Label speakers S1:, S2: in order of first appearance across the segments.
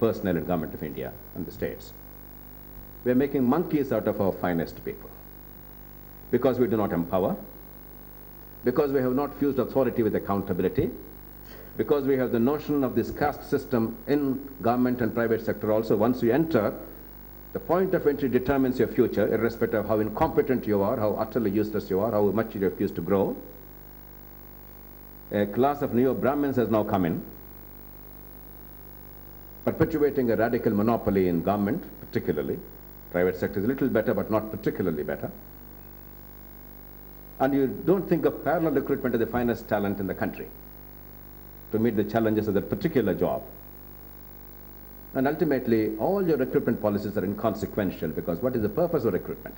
S1: personnel in Government of India and the states. We are making monkeys out of our finest people because we do not empower, because we have not fused authority with accountability, because we have the notion of this caste system in government and private sector also. Once you enter, the point of entry determines your future, irrespective of how incompetent you are, how utterly useless you are, how much you refuse to grow. A class of neo-Brahmins has now come in, perpetuating a radical monopoly in government, particularly. Private sector is a little better, but not particularly better. And you don't think of parallel recruitment of the finest talent in the country to meet the challenges of that particular job. And ultimately, all your recruitment policies are inconsequential, because what is the purpose of recruitment?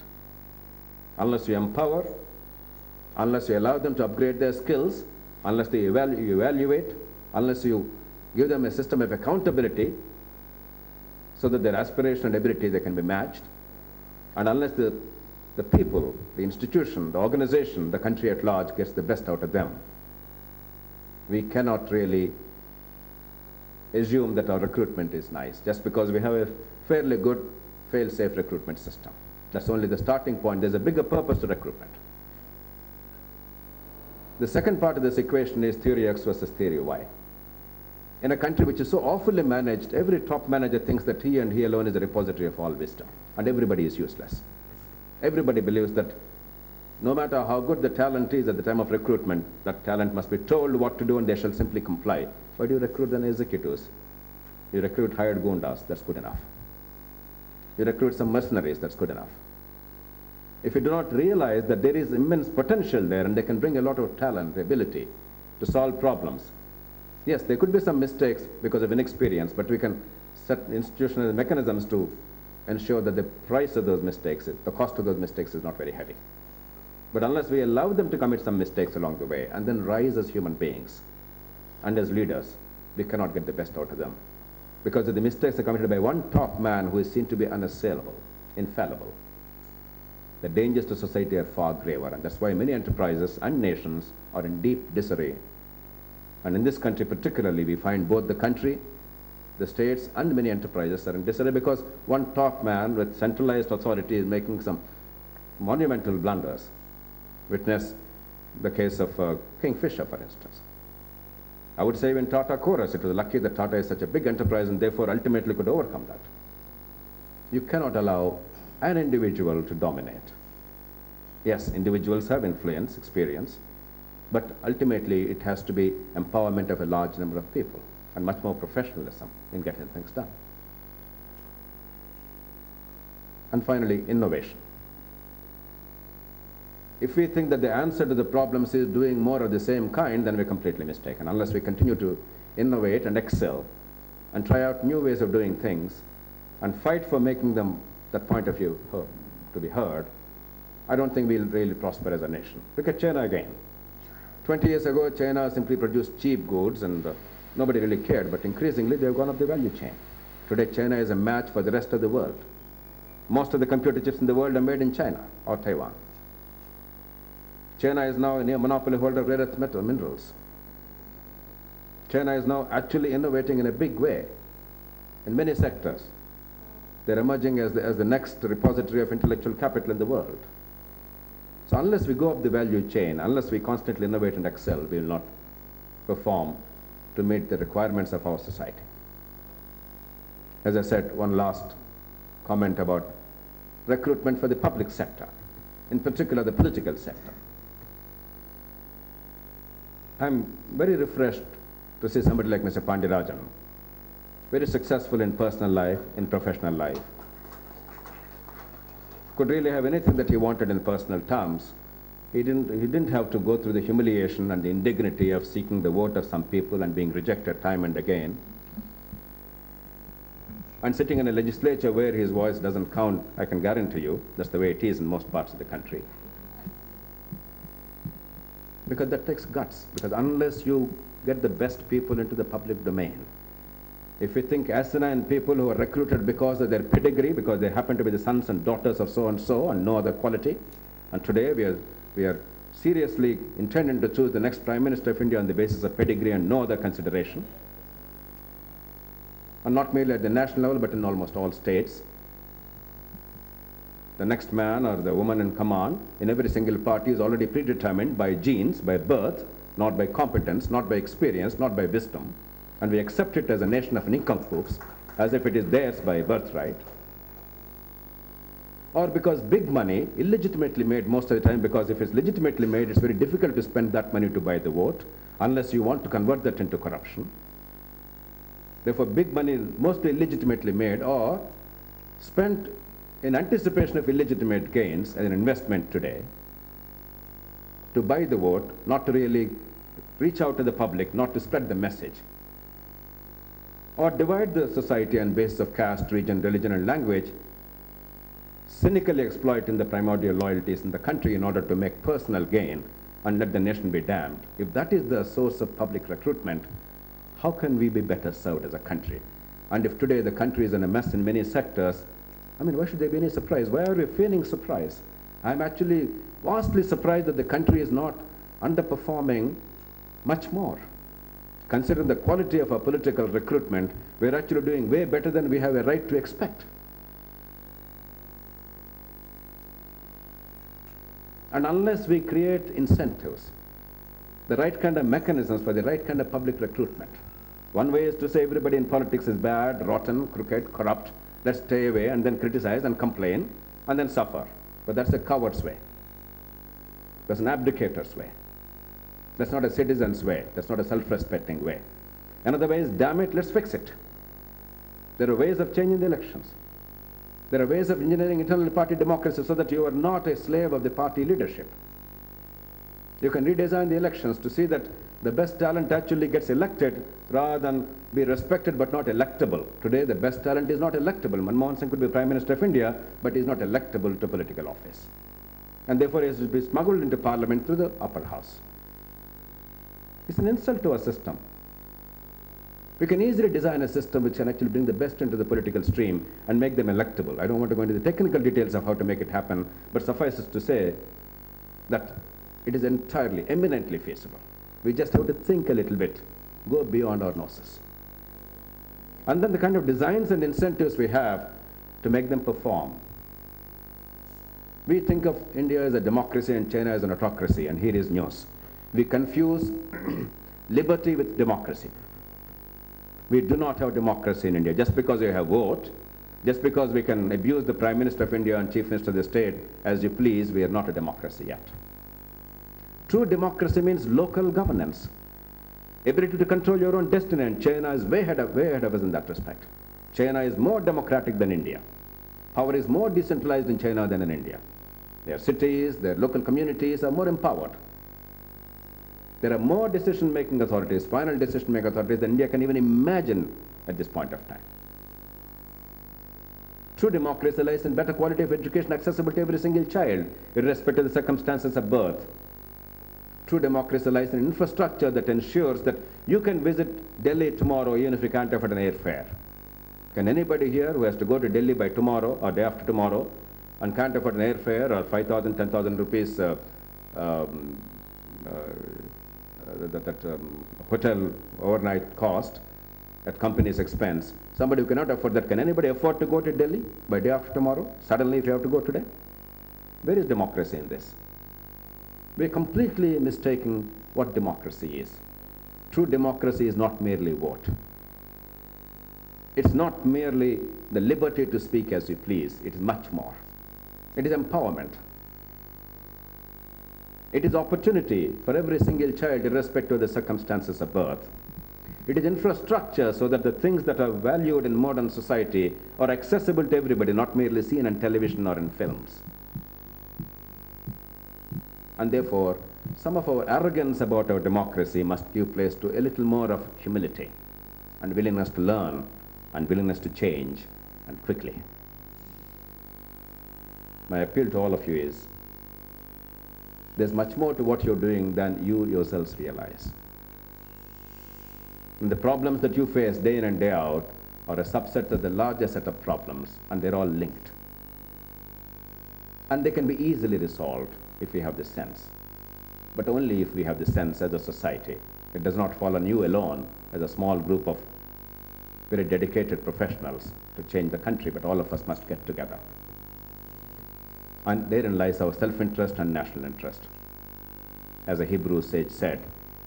S1: Unless you empower, unless you allow them to upgrade their skills, unless you evaluate, unless you give them a system of accountability so that their aspiration and ability they can be matched, and unless the people, the institution, the organization, the country at large gets the best out of them, we cannot really assume that our recruitment is nice just because we have a fairly good fail-safe recruitment system. That's only the starting point. There's a bigger purpose to recruitment. The second part of this equation is theory X versus theory Y. In a country which is so awfully managed, every top manager thinks that he and he alone is a repository of all wisdom, and everybody is useless. Everybody believes that no matter how good the talent is at the time of recruitment, that talent must be told what to do and they shall simply comply. Why do you recruit then executives? You recruit hired gundas, that's good enough. You recruit some mercenaries, that's good enough. If you do not realize that there is immense potential there and they can bring a lot of talent, ability to solve problems. Yes, there could be some mistakes because of inexperience, but we can set institutional mechanisms to ensure that the price of those mistakes, the cost of those mistakes is not very heavy. But unless we allow them to commit some mistakes along the way and then rise as human beings and as leaders, we cannot get the best out of them. Because if the mistakes are committed by one top man who is seen to be unassailable, infallible, the dangers to society are far graver, and that's why many enterprises and nations are in deep disarray. And in this country particularly, we find both the country, the states, and many enterprises are in disarray because one top man with centralized authority is making some monumental blunders. Witness the case of Kingfisher, for instance. I would say even Tata Chorus, it was lucky that Tata is such a big enterprise and therefore ultimately could overcome that. You cannot allow an individual to dominate. Yes, individuals have influence, experience, but ultimately it has to be empowerment of a large number of people and much more professionalism in getting things done. And finally, innovation. If we think that the answer to the problems is doing more of the same kind, then we're completely mistaken. Unless we continue to innovate and excel and try out new ways of doing things and fight for making them, that point of view, to be heard, I don't think we'll really prosper as a nation. Look at China again. 20 years ago, China simply produced cheap goods and nobody really cared, but increasingly they've gone up the value chain. Today, China is a match for the rest of the world. Most of the computer chips in the world are made in China or Taiwan. China is now a near monopoly holder of rare earth metal minerals. China is now actually innovating in a big way in many sectors. They're emerging as the next repository of intellectual capital in the world. So unless we go up the value chain, unless we constantly innovate and excel, we will not perform to meet the requirements of our society. As I said, one last comment about recruitment for the public sector, in particular the political sector. I'm very refreshed to see somebody like Mr. Pandirajan, very successful in personal life, in professional life, could really have anything that he wanted in personal terms. He didn't have to go through the humiliation and the indignity of seeking the vote of some people and being rejected time and again. And sitting in a legislature where his voice doesn't count, I can guarantee you, that's the way it is in most parts of the country. Because that takes guts, because unless you get the best people into the public domain, if you think asinine people who are recruited because of their pedigree, because they happen to be the sons and daughters of so-and-so and no other quality, and today we are seriously intending to choose the next Prime Minister of India on the basis of pedigree and no other consideration, and not merely at the national level, but in almost all states. The next man or the woman in command in every single party is already predetermined by genes, by birth, not by competence, not by experience, not by wisdom. And we accept it as a nation of nincompoops, as if it is theirs by birthright. Or because big money, illegitimately made most of the time, because if it's legitimately made, it's very difficult to spend that money to buy the vote, unless you want to convert that into corruption. Therefore, big money is mostly illegitimately made or spent in anticipation of illegitimate gains as an investment today, to buy the vote, not to really reach out to the public, not to spread the message, or divide the society on basis of caste, region, religion, and language, cynically exploiting the primordial loyalties in the country in order to make personal gain and let the nation be damned. If that is the source of public recruitment, how can we be better served as a country? And if today the country is in a mess in many sectors, I mean, why should there be any surprise? Why are we feigning surprise? I'm actually vastly surprised that the country is not underperforming much more. Considering the quality of our political recruitment, we're actually doing way better than we have a right to expect. And unless we create incentives, the right kind of mechanisms for the right kind of public recruitment. One way is to say everybody in politics is bad, rotten, crooked, corrupt. Let's stay away and then criticize and complain and then suffer. But that's a coward's way. That's an abdicator's way. That's not a citizen's way. That's not a self-respecting way. Another way is, damn it, let's fix it. There are ways of changing the elections. There are ways of engineering internal party democracy so that you are not a slave of the party leadership. You can redesign the elections to see that the best talent actually gets elected rather than be respected but not electable. Today, the best talent is not electable. Manmohan Singh could be Prime Minister of India, but he is not electable to political office. And therefore, he has to be smuggled into Parliament through the upper house. It's an insult to our system. We can easily design a system which can actually bring the best into the political stream and make them electable. I don't want to go into the technical details of how to make it happen, but suffice it to say that it is entirely, eminently feasible. We just have to think a little bit, go beyond our noses. And then the kind of designs and incentives we have to make them perform. We think of India as a democracy and China as an autocracy, and here is news. We confuse liberty with democracy. We do not have democracy in India. Just because you have vote, just because we can abuse the Prime Minister of India and Chief Minister of the state as you please, we are not a democracy yet. True democracy means local governance, ability to control your own destiny, and China is way ahead of us in that respect. China is more democratic than India. Power is more decentralized in China than in India. Their cities, their local communities are more empowered. There are more decision-making authorities, final decision-making authorities than India can even imagine at this point of time. True democracy lies in better quality of education accessible to every single child, irrespective of the circumstances of birth. True democracy lies in infrastructure that ensures that you can visit Delhi tomorrow even if you can't afford an airfare. Can anybody here who has to go to Delhi by tomorrow or day after tomorrow and can't afford an airfare or 5,000, 10,000 rupees hotel overnight cost at company's expense, somebody who cannot afford that, can anybody afford to go to Delhi by day after tomorrow, suddenly if you have to go today? Where is democracy in this? We're completely mistaking what democracy is. True democracy is not merely vote. It's not merely the liberty to speak as you please. It is much more. It is empowerment. It is opportunity for every single child, irrespective of the circumstances of birth. It is infrastructure so that the things that are valued in modern society are accessible to everybody, not merely seen on television or in films. And therefore, some of our arrogance about our democracy must give place to a little more of humility and willingness to learn and willingness to change, and quickly. My appeal to all of you is, there's much more to what you're doing than you yourselves realize. And the problems that you face day in and day out are a subset of the larger set of problems, and they're all linked. And they can be easily resolved if we have the sense, but only if we have the sense as a society. It does not fall on you alone as a small group of very dedicated professionals to change the country, but all of us must get together. And therein lies our self-interest and national interest. As a Hebrew sage said,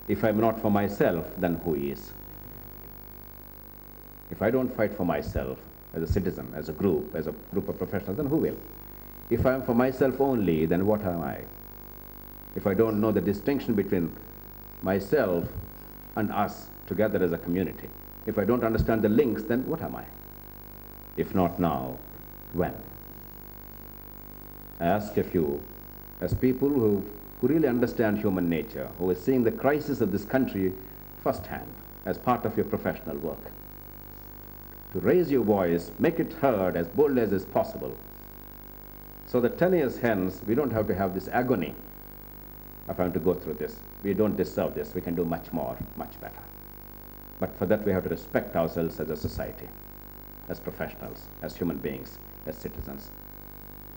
S1: if I'm not for myself, then who is? If I don't fight for myself as a citizen, as a group of professionals, then who will? If I'm for myself only, then what am I? If I don't know the distinction between myself and us together as a community, if I don't understand the links, then what am I? If not now, when? I ask a few, as people who really understand human nature, who are seeing the crisis of this country firsthand as part of your professional work, to raise your voice, make it heard as boldly as is possible, so that 10 years hence, we don't have to have this agony of having to go through this. We don't deserve this. We can do much more, much better. But for that, we have to respect ourselves as a society, as professionals, as human beings, as citizens.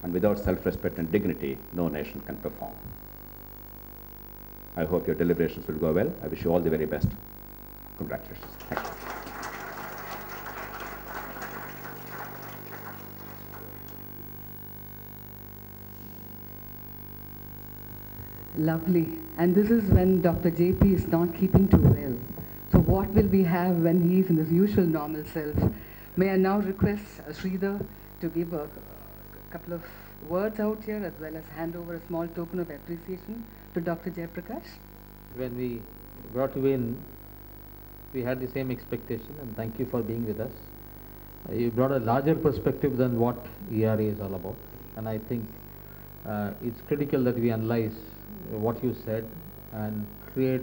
S1: And without self-respect and dignity, no nation can perform. I hope your deliberations will go well. I wish you all the very best. Congratulations. Thank you.
S2: Lovely. And this is when Dr. JP is not keeping too well. So what will we have when he is in his usual normal self? May I now request Sridhar to give a couple of words out here, as well as hand over a small token of appreciation to Dr. Jayaprakash.
S3: When we brought you in, we had the same expectation, and thank you for being with us. You brought a larger perspective than what ERA is all about, and I think it's critical that we analyze what you said and create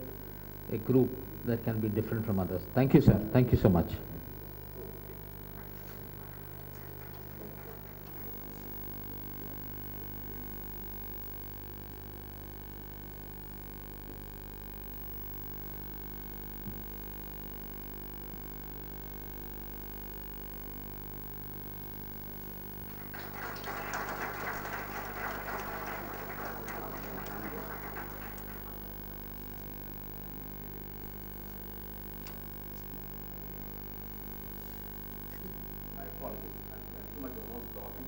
S3: a group that can be different from others. Thank you, sir. Thank you so much.
S1: My apologies. I'm too much of a talking.